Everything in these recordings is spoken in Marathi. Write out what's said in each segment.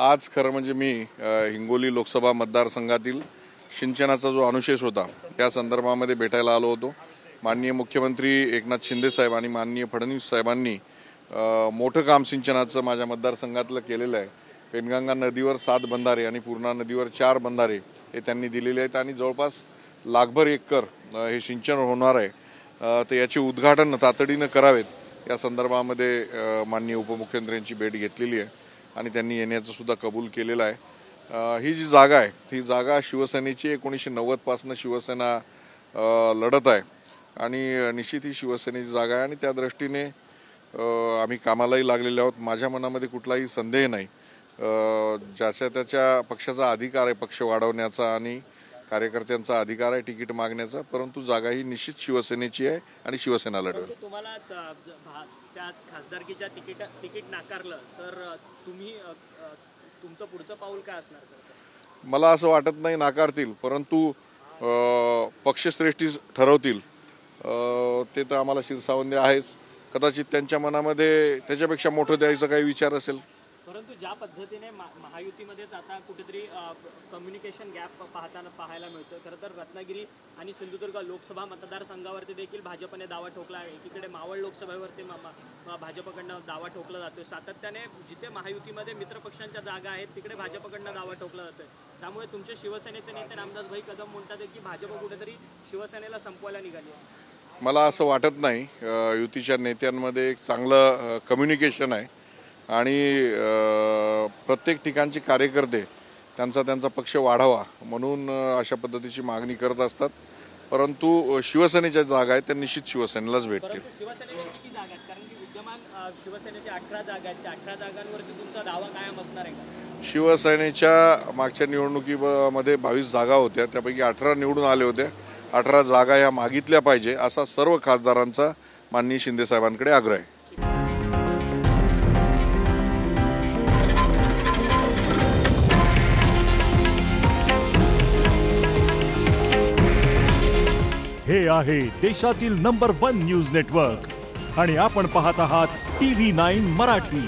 आज खरं म्हणजे मी हिंगोली लोकसभा मतदारसंघातील सिंचनाचा जो अनुशेष होता त्या संदर्भामध्ये भेटायला आलो होतो। माननीय मुख्यमंत्री एकनाथ शिंदे साहेब आणि माननीय फडणवीस साहेबांनी मोठं काम सिंचनाचं माझ्या मतदारसंघातलं केलेलं आहे। पेनगंगा नदीवर 7 बंधारे आणि पूर्णा नदीवर 4 बंधारे हे त्यांनी दिलेले आहेत आणि जवळपास लाखभर एकर हे सिंचन होणार आहे। तर याचे उद्घाटन तातडीने करावेत या संदर्भामध्ये माननीय उपमुख्यमंत्र्यांची भेट घेतलेली आहे आणि त्यांनी येण्याचं सुद्धा कबूल केलेलं आहे। ही जी जागा आहे ती जागा शिवसेनेची 1990 पासून शिवसेना लढत आहे आणि निश्चित ही शिवसेनेची जागा आहे आणि त्या दृष्टीने आम्ही कामालाही लागलेले आहोत। माझ्या मनामध्ये कुठलाही संदेह नाही। ज्याच्या त्याच्या पक्षाचा अधिकार आहे पक्ष वाढवण्याचा आणि कार्यकर्त्यांचा अधिकार आहे तिकीट मागण्याचा, परंतु जागा ही निश्चित शिवसेनेची आहे आणि शिवसेना लढवेल। तुम्हाला त्या खासदारकीच्या तिकीट नाकारलं तर तुम्ही तुमचं पुढचं पाऊल काय असणार? मला असं वाटत नाही नाकारतील, परंतु पक्षश्रेष्ठी ठरवतील ते तर आम्हाला शिरसावंदी आहेच। कदाचित त्यांच्या मनामध्ये त्याच्यापेक्षा मोठं द्यायचा काही विचार असेल। परंतु ज्या पद्धतीने महायुतीमध्येच आता कुठेतरी कम्युनिकेशन गॅप पाहायला मिळतं। खरं तर रत्नागिरी आणि सिंधुदुर्ग लोकसभा मतदारसंघावरती देखील भाजपने दावा ठोकला आहे। एकीकडे मावळ लोकसभेवरती भाजपकडनं दावा ठोकला जातोय। सातत्याने जिथे महायुतीमध्ये मित्रपक्षांच्या जागा आहेत तिकडे भाजपकडनं दावा ठोकला जातोय। त्यामुळे तुमचे शिवसेनेचे नेते रामदासभाई कदम म्हणतात की भाजप कुठेतरी शिवसेनेला संपवायला निघाली आहे। मला असं वाटत नाही। युतीच्या नेत्यांमध्ये एक चांगलं कम्युनिकेशन आहे आणि प्रत्येक ठिकाणचे कार्यकर्ते त्यांचा पक्ष वाढावा म्हणून अशा पद्धतीची मागणी करत असतात, परंतु शिवसेनेच्या जागा आहेत त्या निश्चित शिवसेनेलाच भेटतील। शिवसेनेच्या किती जागा आहेत? कारण की विद्यमान शिवसेनेच्या 18 जागा आहेत, त्या 18 जागांवरती तुमचा दावा कायम असणार आहे का? शिवसेनेच्या मागच्या निवडणुकीमध्ये 22 जागा होत्या, त्यापैकी 18 निवडून आले होते। 18 जागा ह्या मागितल्या पाहिजे असा सर्व खासदारांचा माननीय शिंदे साहेबांकडे आग्रह आहे। हे आहे देशातील नंबर 1 न्यूज नेटवर्क आणि आपण पाहत आहात TV9 मराठी।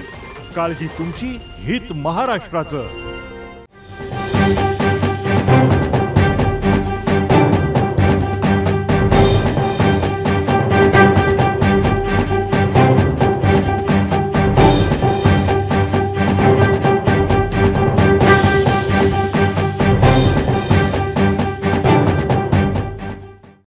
काळजी तुमची, हित महाराष्ट्राचं।